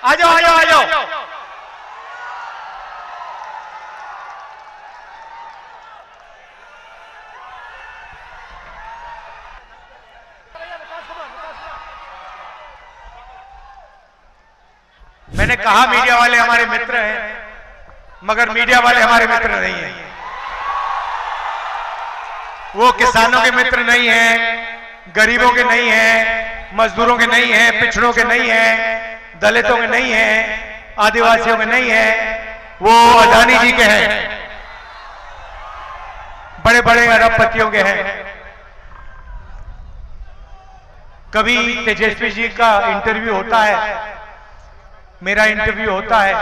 आ जाओ आ जाओ आ जाओ। मैंने कहा मीडिया वाले हमारे मित्र हैं, मगर मीडिया वाले हमारे मित्र नहीं हैं। वो किसानों के मित्र नहीं हैं, गरीबों के नहीं हैं, मजदूरों के नहीं हैं, पिछड़ों के नहीं हैं, दलितों के नहीं हैं, आदिवासियों के नहीं हैं। वो अदानी जी के हैं, बड़े बड़े अरबपतियों के हैं। कभी तेजस्वी जी का इंटरव्यू होता है, मेरा इंटरव्यू होता है,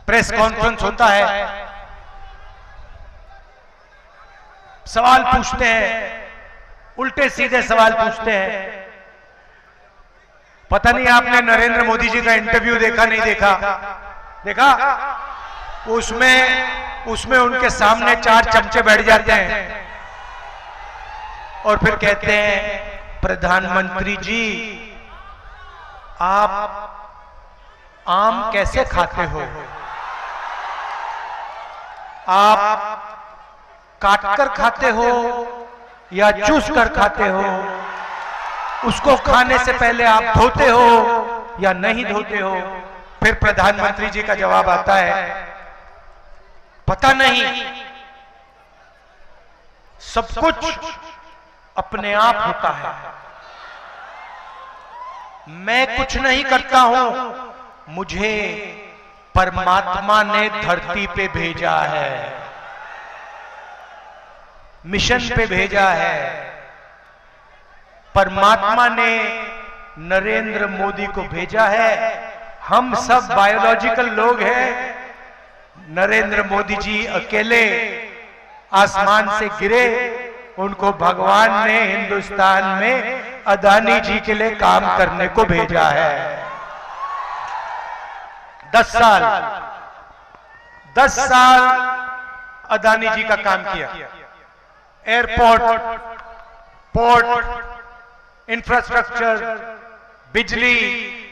प्रेस कॉन्फ्रेंस होता है, सवाल पूछते हैं, उल्टे सीधे सवाल पूछते हैं। पता नहीं आपने नरेंद्र मोदी जी का इंटरव्यू देखा नहीं देखा? देखा? उसमें उनके सामने 4 चमचे बैठ जाते हैं और फिर कहते हैं, प्रधानमंत्री जी आप आम कैसे खाते हो? आप काट कर खाते हो या चूस कर खाते हो? उसको खाने से पहले आप धोते हो या नहीं धोते हो? फिर प्रधानमंत्री जी का जवाब आता है, पता नहीं, सब कुछ अपने आप होता है, मैं कुछ नहीं करता हूं, मुझे परमात्मा ने धरती पे भेजा है, मिशन पे भेजा है। परमात्मा ने नरेंद्र मोदी को भेजा है। हम सब बायोलॉजिकल लोग हैं। नरेंद्र मोदी जी अकेले आसमान से गिरे, उनको भगवान ने हिंदुस्तान में अदानी जी के लिए काम करने को भेजा है। 10 साल अदानी जी का काम किया। एयरपोर्ट, पोर्ट, इंफ्रास्ट्रक्चर, बिजली,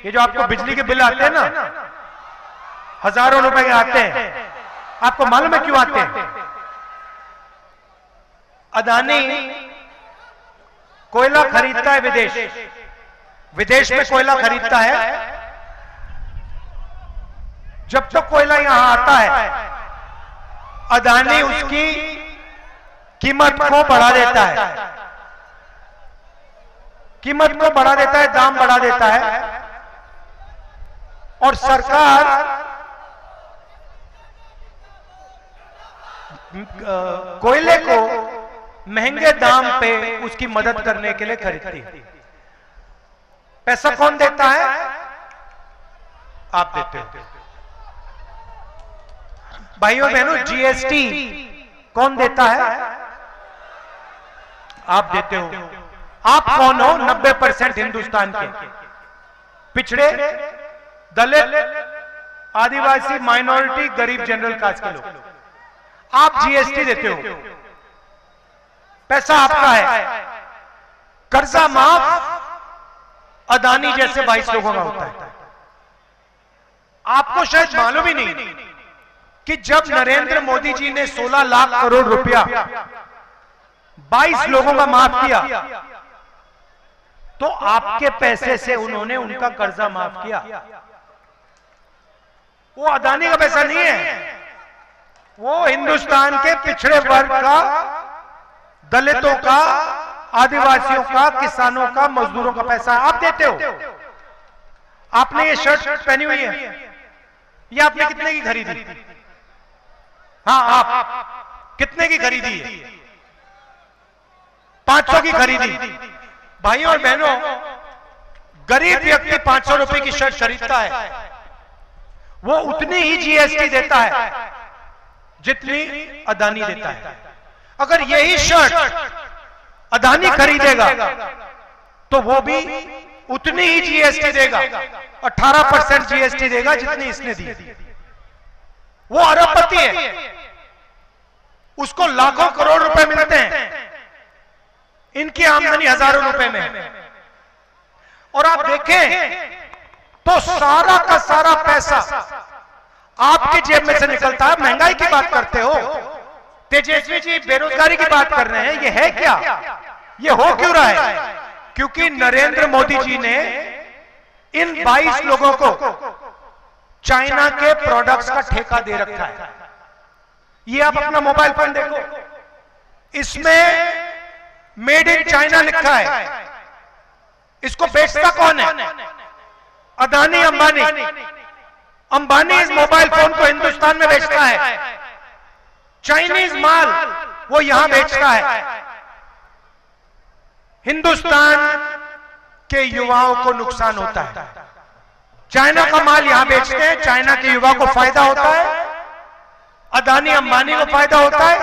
ये जो आपको बिजली के बिल आते हैं ना, हजारों रुपए के आते हैं, आपको मालूम है क्यों आते हैं? अदानी कोयला खरीदता है विदेश में कोयला खरीदता है। जब तक कोयला यहां आता है, अदानी उसकी कीमत को बढ़ा देता है, कीमत को बढ़ा देता है, दाम बढ़ा देता है, और सरकार कोयले को महंगे दाम पे उसकी मदद करने के लिए खरीदती है। पैसा कौन देता है? आप देते हो। भाइयों बहनों, जीएसटी कौन देता है? आप देते हो। आप कौन हो? 90% हिंदुस्तान के पिछड़े, दलित, आदिवासी, माइनॉरिटी, गरीब, जनरल कास्ट के लोग। आप जीएसटी देते हो, पैसा आपका है। कर्जा माफ अदानी जैसे 22 लोगों का होता है। आपको शायद मालूम ही नहीं कि जब नरेंद्र मोदी जी ने 16 लाख करोड़ रुपया 22 लोगों का माफ किया, तो आपके पैसे से उन्होंने उनका कर्जा माफ किया। वो अदानी का पैसा नहीं है, वो हिंदुस्तान के पिछड़े वर्ग का, दलितों का, आदिवासियों का, किसानों का, मजदूरों का पैसा आप देते हो। आपने ये शर्ट पहनी हुई है, ये आपने कितने की खरीदी? हाँ, आप कितने की खरीदी है? 500 की खरीदी। भाइयों और बहनों, गरीब व्यक्ति 500 रुपए की शर्ट खरीदता है, वो उतनी ही जीएसटी देता है जितनी अदानी देता है। अगर यही शर्ट अदानी खरीदेगा तो वो भी उतनी ही जीएसटी देगा, 18% जीएसटी देगा जितनी इसने दी। वो अरबपति है, उसको लाखों करोड़ रुपए मिलते हैं, इनकी आमदनी हजारों रुपए में है। और आप देखें तो सारा का सारा पैसा आपकी जेब में से निकलता है। महंगाई की बात करते हो, तेजस्वी जी बेरोजगारी की बात कर रहे हैं, ये है क्या? ये हो क्यों रहा है? क्योंकि नरेंद्र मोदी जी ने इन 22 लोगों को चाइना के प्रोडक्ट्स का ठेका दे रखा है। ये आप अपना मोबाइल फोन देखो, इसमें मेड इन चाइना लिखा है। इसको बेचता कौन है? अदानी अंबानी। अंबानी इस मोबाइल फोन को हिंदुस्तान में बेचता है, चाइनीज माल वो यहां बेचता है। हिंदुस्तान के युवाओं को नुकसान होता है। चाइना का माल यहां बेचते हैं, चाइना के युवा को फायदा होता है, अदानी अंबानी को फायदा होता है।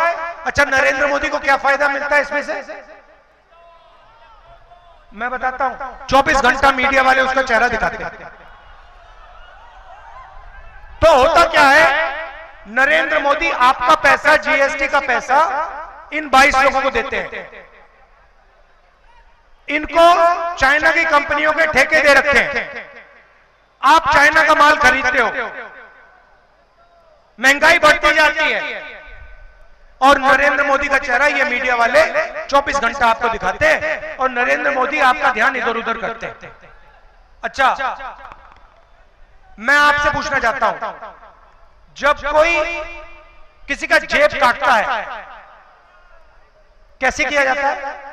अच्छा, नरेंद्र मोदी को क्या फायदा मिलता है इसमें से? मैं बताता हूं। 24 घंटा मीडिया वाले उसका चेहरा दिखाते हैं। तो होता क्या है, नरेंद्र मोदी आपका पैसा, जीएसटी का पैसा इन 22 लोगों को देते हैं। इनको चाइना की कंपनियों के ठेके दे रखे हैं। आप चाइना का माल खरीदते हो, महंगाई बढ़ती जाती है, और नरेंद्र मोदी का चेहरा ये मीडिया वाले 24 घंटा आपको दिखाते हैं, और नरेंद्र मोदी आपका ध्यान इधर उधर करते हैं। अच्छा, मैं आपसे पूछना चाहता हूं, जब कोई किसी का जेब काटता है, कैसे किया जाता है?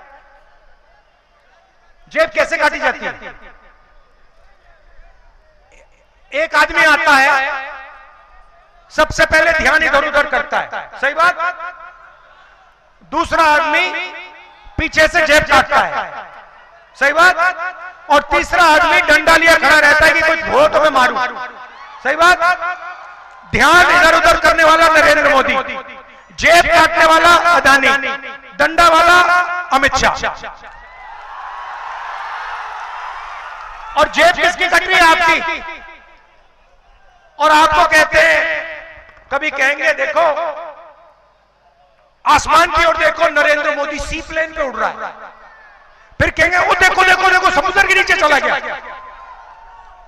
जेब कैसे काटी जाती है? एक आदमी आता है, सबसे पहले ध्यान इधर उधर करता है, सही बात। दूसरा आदमी पीछे से जेब काटता है, सही बात। और तीसरा आदमी डंडा लिया खड़ा रहता है कि कुछ हो तो मैं मारूं, सही बात। ध्यान इधर उधर करने वाला नरेंद्र मोदी, जेब काटने वाला अदानी, डंडा वाला अमित शाह। और जेब किसकी कट रही है? आपकी। और आपको कहते हैं, कभी कहेंगे देखो आसमान की ओर देखो, नरेंद्र मोदी सी प्लेन पे उड़ रहा है। फिर कहेंगे वो देखो देखो देखो समुद्र के नीचे चला गया।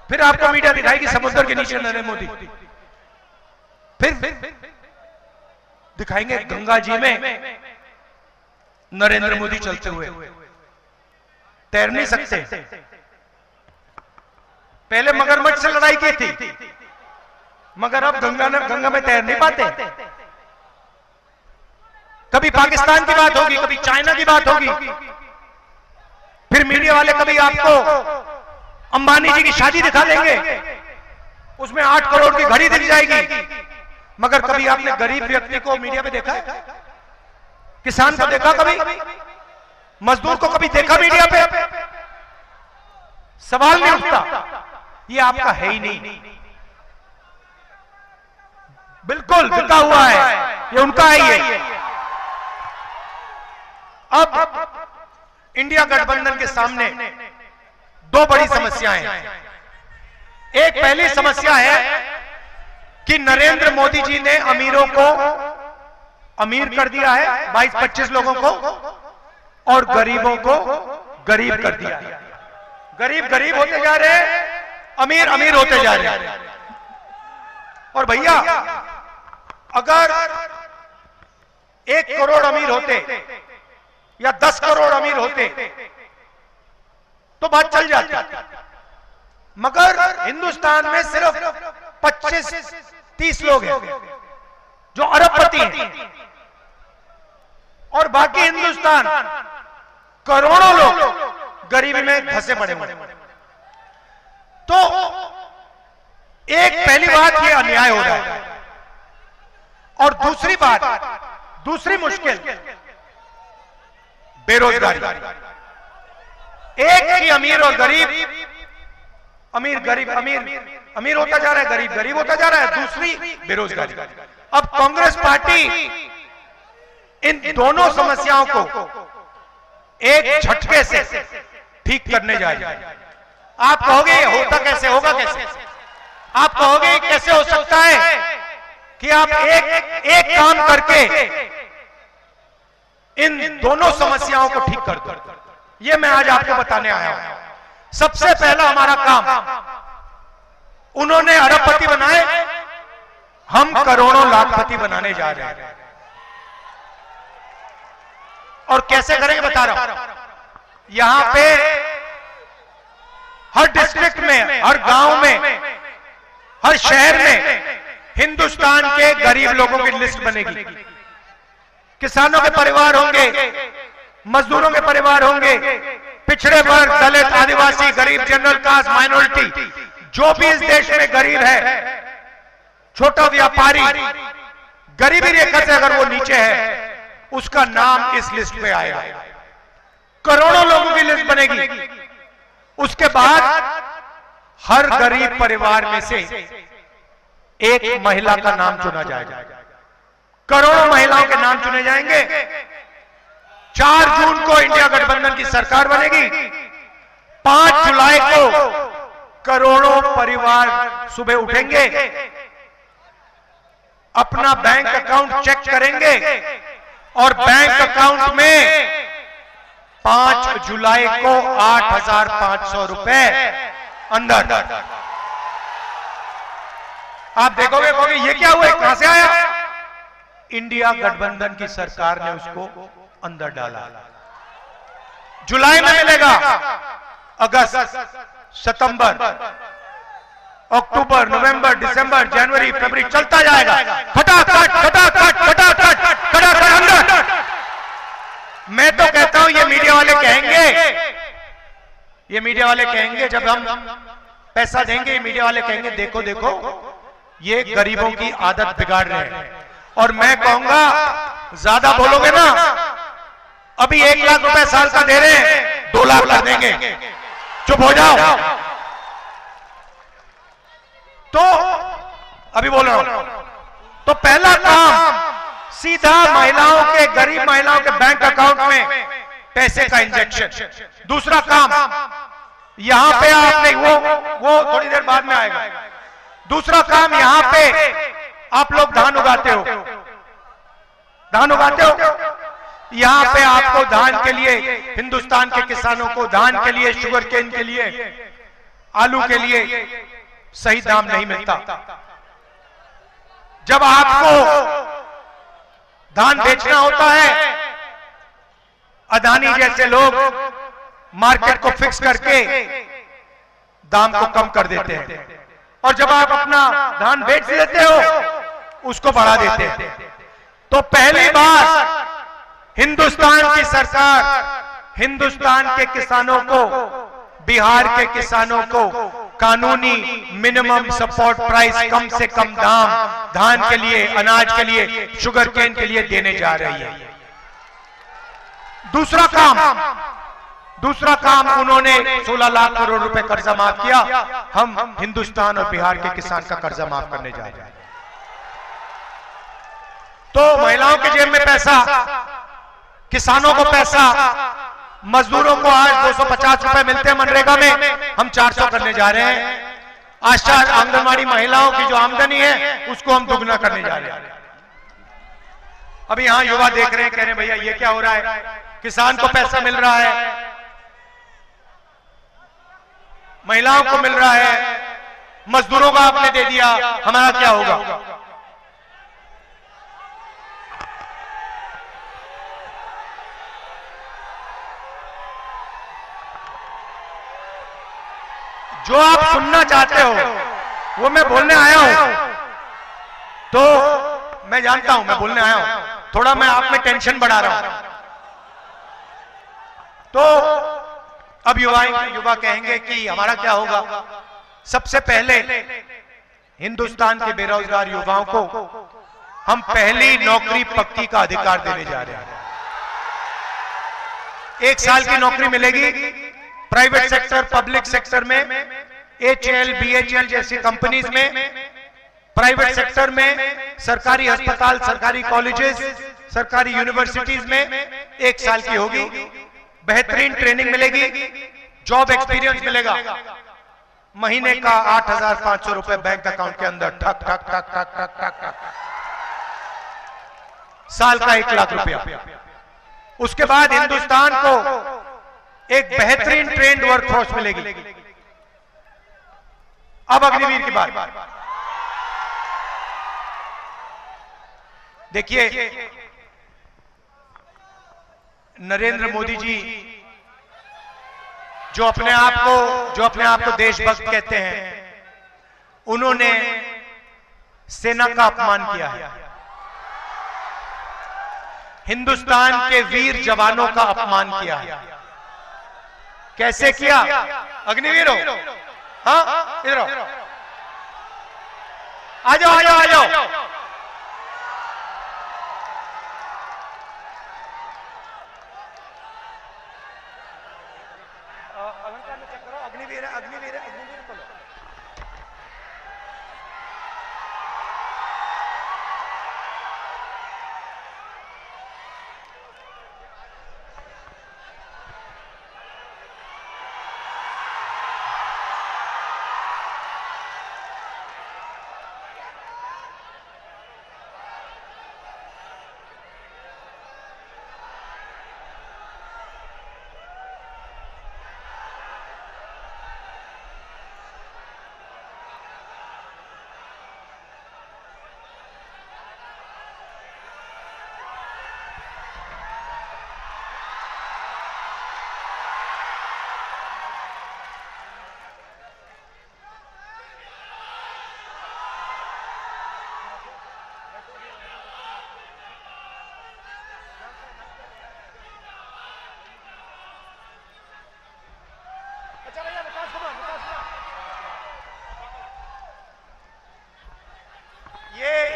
फिर आपको मीडिया दिखाएगी समुद्र के नीचे नरेंद्र मोदी। फिर दिखाएंगे गंगा जी में नरेंद्र मोदी चलते हुए। तैर नहीं सकते। पहले मगरमच्छ से लड़ाई की थी, मगर अब गंगा में तैर नहीं पाते। कभी पाकिस्तान की बात होगी, कभी चाइना की बात होगी, फिर मीडिया वाले कभी आपको अंबानी जी की शादी दिखा देंगे, उसमें 8 करोड़ की घड़ी दिख जाएगी। मगर कभी आपने गरीब व्यक्ति को मीडिया पे देखा है? किसान को देखा कभी? मजदूर को कभी देखा मीडिया पे? सवाल नहीं उठता। ये आपका है ही नहीं, बिल्कुल बिका हुआ है, ये उनका है। ये अब इंडिया गठबंधन के सामने 2 बड़ी समस्याएं हैं। एक पहली समस्या है कि नरेंद्र मोदी जी ने अमीरों को अमीर कर दिया है, 22-25 लोगों को, और गरीबों को गरीब कर दिया है। गरीब गरीब होते जा रहे हैं, अमीर अमीर होते जा रहे हैं। और भैया, अगर 1 करोड़ अमीर होते या 10 करोड़ अमीर होते तो बात चल जाती। मगर हिंदुस्तान में सिर्फ 25-30 लोग हैं जो अरबपति हैं, और बाकी हिंदुस्तान करोड़ों लोग गरीबी में धंसे पड़े हुए। तो एक पहली बात ये अन्याय हो रहा है, और दूसरी बात, दूसरी मुश्किल बेरोजगारी। एक ही अमीर और गरीब, अमीर गरीब अमीर होता जा रहा है, गरीब गरीब होता जा रहा है। दूसरी बेरोजगारी। अब कांग्रेस पार्टी इन दोनों समस्याओं को एक झटके से ठीक करने जा रही है। आप कहोगे ये होता कैसे, होगा कैसे? आप कहोगे कैसे हो सकता है कि आप एक काम करके इन दोनों समस्याओं को ठीक कर दो? ये मैं आज आपको बताने आया हूं। सबसे पहला हमारा काम उन्होंने अरबपति बनाए, हम करोड़ों लाखपति बनाने जा रहे हैं। और कैसे करेंगे बता रहा हूं। यहां पे हर डिस्ट्रिक्ट में, हर गांव में, हर शहर में हिंदुस्तान के गरीब लोगों की लिस्ट बनेगी। किसानों के परिवार होंगे, मजदूरों के परिवार होंगे, पिछड़े वर्ग, दलित, आदिवासी, गरीब, जनरल कास्ट, माइनॉरिटी, जो भी इस देश में गरीब है, छोटा व्यापारी, गरीबी रेखा से अगर वो नीचे है, उसका नाम इस लिस्ट में आएगा। करोड़ों लोगों की लिस्ट बनेगी। उसके बाद हर गरीब परिवार में से एक महिला का नाम चुना जाएगा। करोड़ों महिलाओं के नाम चुने जाएंगे। 4 जून को इंडिया गठबंधन की सरकार बनेगी। 5 जुलाई को करोड़ों परिवार सुबह उठेंगे, अपना बैंक अकाउंट चेक करेंगे और बैंक अकाउंट में 5 जुलाई को 8,500 रुपए अंदर। आप देखोगे कहोगे ये क्या हुआ, कहां से आया? इंडिया गठबंधन की सरकार ने उसको अंदर डाला। जुलाई में मिलेगा, अगस्त, सितंबर, अक्टूबर, नवंबर, दिसंबर, जनवरी, फरवरी, चलता जाएगा। खटाखट खटाखट खटाखट खटाखट अंदर। मैं तो कहता हूं ये मीडिया वाले कहेंगे जब हम पैसा देंगे, मीडिया वाले कहेंगे देखो देखो ये गरीबों की आदत बिगाड़ रहे हैं। और मैं कहूंगा ज्यादा बोलोगे ना, अभी 1 लाख रुपए साल का दे रहे हैं, 2 लाख ला देंगे, चुप हो जाओ। तो अभी बोल रहा हूं, तो पहला काम सीधा महिलाओं के, गरीब महिलाओं के बैंक अकाउंट में पैसे का इंजेक्शन। दूसरा काम, यहां पे आपने वो थोड़ी देर बाद में आएगा। दूसरा काम, यहां पे आप लोग धान उगाते हो, यहां पे आपको धान के लिए, हिंदुस्तान के किसानों को धान के लिए, शुगर केन के लिए, आलू के लिए सही दाम नहीं मिलता। जब आपको धान बेचना होता है, अदानी जैसे लोग मार्केट को फिक्स करके दाम को कम कर देते हैं, और जब आप अपना धान बेच देते हो उसको बढ़ा देते हैं। तो पहली बार हिंदुस्तान की सरकार हिंदुस्तान के किसानों को, बिहार के किसानों को कानूनी मिनिमम सपोर्ट प्राइस, कम से कम दाम धान के लिए, अनाज के लिए, शुगर केन के लिए देने जा रही है। दूसरा काम उन्होंने 16 लाख करोड़ रुपए कर्जा माफ किया। हम हिंदुस्तान और बिहार के किसान का कर्जा माफ करने जा रहे हैं। तो महिलाओं के जेब में पैसा, किसानों को पैसा, मजदूरों को आज 250 रुपए मिलते हैं मनरेगा में, हम 400 करने जा रहे हैं। आशा आंगनवाड़ी महिलाओं की जो आमदनी है उसको हम दुगना करने जा रहे हैं। अभी यहां युवा देख रहे हैं, कह रहे हैं भैया ये क्या हो रहा है, किसान को पैसा मिल रहा है, महिलाओं को मिल रहा है, मजदूरों का आपने दे दिया, हमारा क्या होगा? जो आप सुनना चाहते हो वो मैं बोलने आया हूं। तो मैं जानता हूं मैं बोलने आया हूं, थोड़ा मैं आप में टेंशन बढ़ा रहा हूं। तो अब युवा कहेंगे कि हमारा क्या होगा। सबसे पहले हिंदुस्तान के बेरोजगार युवाओं को हम पहली नौकरी पक्की का अधिकार देने जा रहे हैं। 1 साल की नौकरी मिलेगी प्राइवेट सेक्टर, पब्लिक सेक्टर में, HAL, BHEL जैसी कंपनीज में, प्राइवेट सेक्टर में, सरकारी अस्पताल, सरकारी कॉलेजेस, सरकारी यूनिवर्सिटीज में 1 साल की होगी। बेहतरीन ट्रेनिंग मिलेगी, जॉब एक्सपीरियंस मिलेगा। महीने का 8,500 रुपए बैंक अकाउंट के अंदर, ठक ठक ठक ठक ठक ठक ठक। साल का 1 लाख रुपया। उसके बाद हिंदुस्तान को एक बेहतरीन ट्रेंड वर्कफोर्स मिलेगी। अब अग्निवीर की बात देखिए, नरेंद्र मोदी जी जो अपने आप को देशभक्त कहते हैं, उन्होंने सेना का अपमान किया है, हिंदुस्तान के वीर जवानों का अपमान किया है। कैसे किया? अग्निवीर हो, हाँ इधर आओ, आ जाओ आ जाओ आ जाओ। अग्निवीर है, अग्निवीर है, अग्निवीर को लो।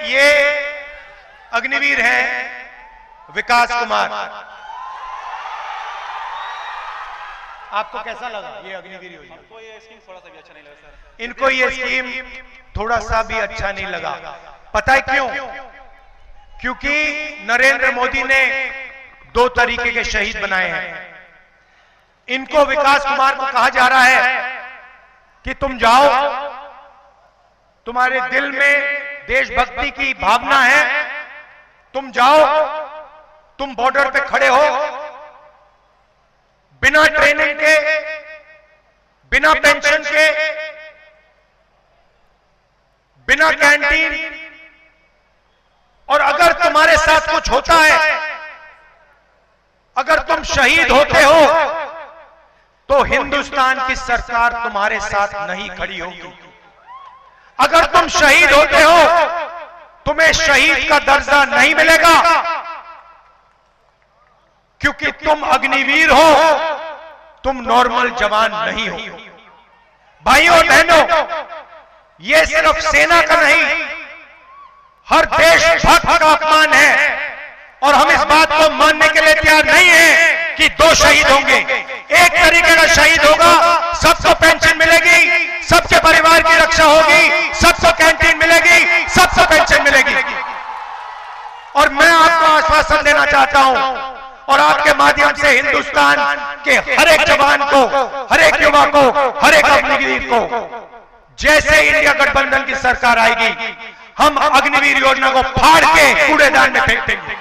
ये अग्निवीर हैं विकास कुमार। आपको कैसा लगा ये अग्निवीर योजना? हमको ये स्कीम थोड़ा सा भी अच्छा नहीं लगा सर। इनको ये स्कीम थोड़ा सा भी अच्छा नहीं लगा। पता है क्यों? क्योंकि नरेंद्र मोदी ने 2 तरीके के शहीद बनाए हैं। इनको विकास कुमार को कहा जा रहा है कि तुम जाओ, तुम्हारे दिल में देशभक्ति की भावना है, तुम जाओ, तुम बॉर्डर पे खड़े हो, बिना ट्रेनिंग के, बिना पेंशन के, बिना कैंटीन, और अगर तुम्हारे साथ कुछ होता है, अगर तुम शहीद होते हो, तो हिंदुस्तान की सरकार तुम्हारे साथ नहीं खड़ी होगी। अगर तुम शहीद होते हो, तुम्हें शहीद का दर्जा नहीं मिलेगा, क्योंकि तुम अग्निवीर हो, तुम नॉर्मल जवान नहीं हो। भाइयों और बहनों, यह सिर्फ सेना का नहीं, हर देशभक्त का अपमान है, और हम इस बात को मानने के लिए तैयार नहीं है कि 2 शहीद होंगे। एक तरीके का शहीद होगा, सबको पेंशन मिलेगी, सबके परिवार की रक्षा होगी, सबको कैंटीन मिलेगी, सबको पेंशन मिलेगी। और मैं आपको आश्वासन देना चाहता हूं, और आपके माध्यम से हिंदुस्तान के हर एक जवान को, हर एक युवा को, हर एक अग्निवीर को, जैसे इंडिया गठबंधन की सरकार आएगी, हम अग्निवीर योजना को फाड़ के कूड़ेदान में फेंक देंगे।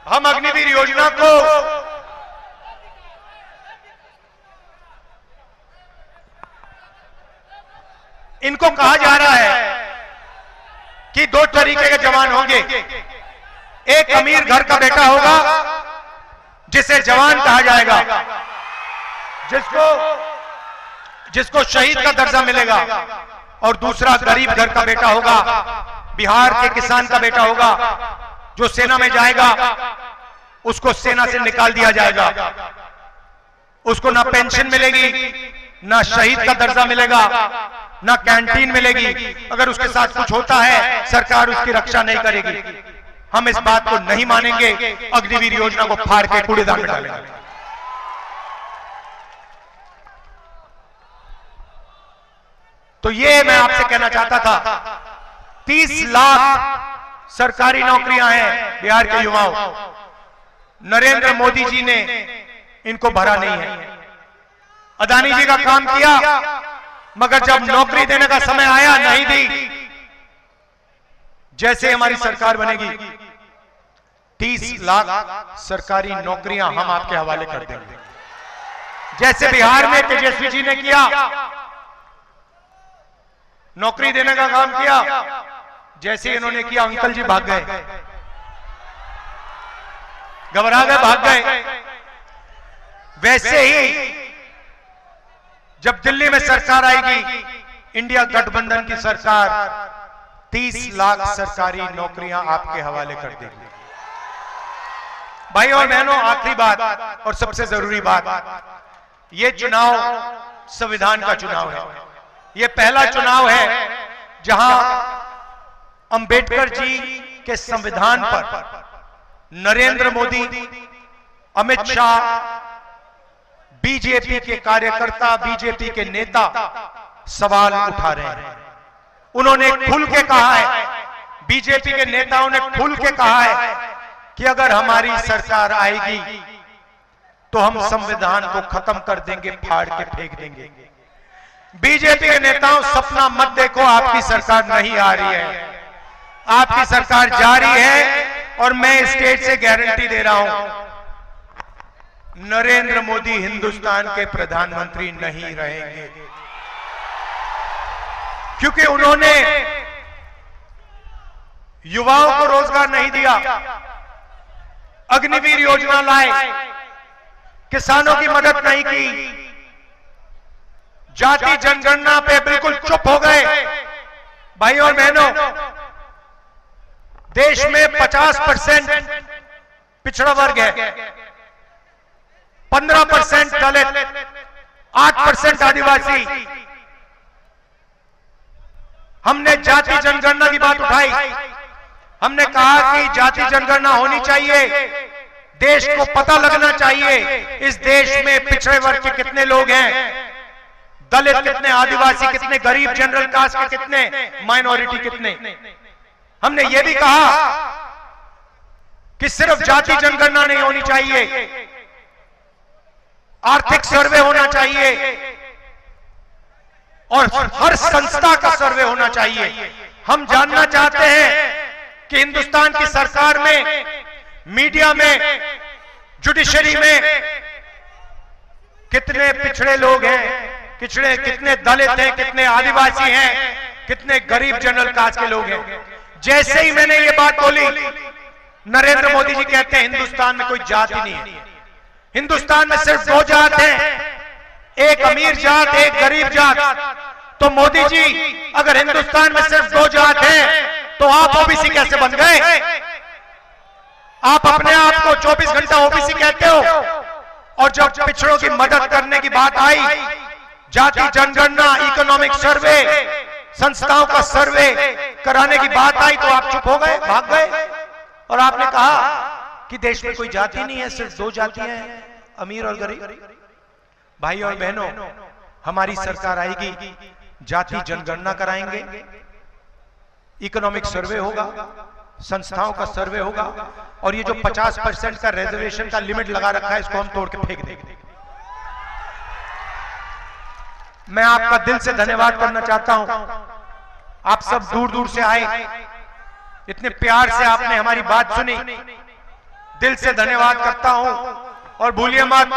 हम अग्निवीर योजना को इनको कहा जा रहा है कि 2 तरीके के जवान होंगे। एक अमीर घर का बेटा होगा, जिसे जवान कहा जाएगा, जिसको शहीद का दर्जा मिलेगा, और दूसरा गरीब घर का बेटा होगा, बिहार के किसान का बेटा होगा, जो सेना में जाएगा, उसको सेना से निकाल दिया जाएगा, उसको ना पेंशन मिलेगी, ना शहीद का दर्जा मिलेगा, ना कैंटीन मिलेगी। अगर उसके साथ कुछ होता है, सरकार उसकी रक्षा नहीं करेगी। हम इस बात को नहीं मानेंगे, अग्निवीर योजना को फाड़ के कूड़ेदान में डालेंगे। तो ये मैं आपसे कहना चाहता था, 30 लाख सरकारी नौकरियां हैं बिहार के युवाओं, नरेंद्र मोदी जी ने इनको भरा नहीं है। अदानी जी का काम किया, मगर जब नौकरी देने का समय आया नहीं दी। जैसे हमारी सरकार बनेगी 30 लाख सरकारी नौकरियां हम आपके हवाले कर देंगे। जैसे बिहार में तेजस्वी जी ने किया, नौकरी देने का काम किया, जैसे इन्होंने किया अंकल जी भाग गए, घबरा गए, भाग गए। वैसे ही जब दिल्ली में सरकार आएगी, इंडिया गठबंधन की सरकार 30 लाख सरकारी नौकरियां आपके हवाले कर देगी। भाई और बहनों, आखिरी बात और सबसे जरूरी बात, यह चुनाव संविधान का चुनाव है। यह पहला चुनाव है जहां अंबेडकर जी के संविधान पर नरेंद्र मोदी, अमित शाह, बीजेपी के कार्यकर्ता, बीजेपी के नेता सवाल उठा रहे हैं। उन्होंने खुल के कहा है, बीजेपी के नेताओं ने खुल के कहा है कि अगर हमारी सरकार आएगी तो हम संविधान को खत्म कर देंगे, फाड़ के फेंक देंगे। बीजेपी के नेताओं, सपना मत देखो, आपकी सरकार नहीं आ रही है, आपकी सरकार जा रही है। और मैं स्टेज से गारंटी दे रहा हूं, नरेंद्र मोदी हिंदुस्तान के प्रधानमंत्री नहीं रहेंगे, क्योंकि उन्होंने युवाओं को रोजगार नहीं दिया, अग्निवीर योजना लाए, किसानों की मदद नहीं की, जाति जनगणना पे बिल्कुल चुप हो गए। भाई और बहनों, देश में 50% पिछड़ा वर्ग है, 15% दलित, 8% आदिवासी। हमने जाति जनगणना की बात उठाई, हमने कहा कि जाति जनगणना होनी चाहिए, देश को पता लगना चाहिए इस देश में पिछड़े वर्ग के कितने लोग हैं, दलित कितने, आदिवासी कितने, गरीब जनरल कास्ट के कितने, माइनॉरिटी कितने। हमने यह भी कहा कि सिर्फ जाति जनगणना नहीं होनी चाहिए, आर्थिक सर्वे होना चाहिए और हर संस्था का सर्वे होना चाहिए। हम जानना चाहते हैं कि हिंदुस्तान की सरकार में, मीडिया में, जुडिशरी में कितने पिछड़े लोग हैं, कितने दलित हैं, कितने आदिवासी हैं, कितने गरीब जनरल कास्ट के लोग हैं। जैसे ही मैंने ये बात बोली, नरेंद्र मोदी जी कहते हैं हिंदुस्तान में कोई जाति नहीं है, हिंदुस्तान में सिर्फ 2 जात हैं, एक अमीर जात, एक गरीब जात। तो मोदी जी, अगर हिंदुस्तान में सिर्फ 2 जात हैं तो आप ओबीसी कैसे बन गए? आप अपने आप को 24 घंटा ओबीसी कहते हो, और जब पिछड़ों की मदद करने की बात आई, जाति जनगणना, इकोनॉमिक सर्वे, संस्थाओं का सर्वे कराने की बात आई, तो आप चुप हो गए, भाग गए और आपने कहा कि देश में कोई जाति नहीं है, सिर्फ 2 जातियां हैं, अमीर और गरीब। भाई और बहनों, हमारी सरकार आएगी, जाति जनगणना कराएंगे, इकोनॉमिक सर्वे होगा, संस्थाओं का सर्वे होगा, और ये जो 50% का रिजर्वेशन का लिमिट लगा रखा है, इसको हम तोड़ के फेंक देंगे। मैं आपका दिल से धन्यवाद करना चाहता हूं, आप सब दूर दूर से आए, इतने प्यार से आपने हमारी बात सुनी, दिल से धन्यवाद करता हूं। और भूलिए मत,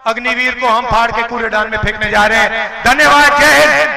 अग्निवीर को हम फाड़ के कूड़ेदान में फेंकने जा रहे हैं। धन्यवाद, जय हिंद।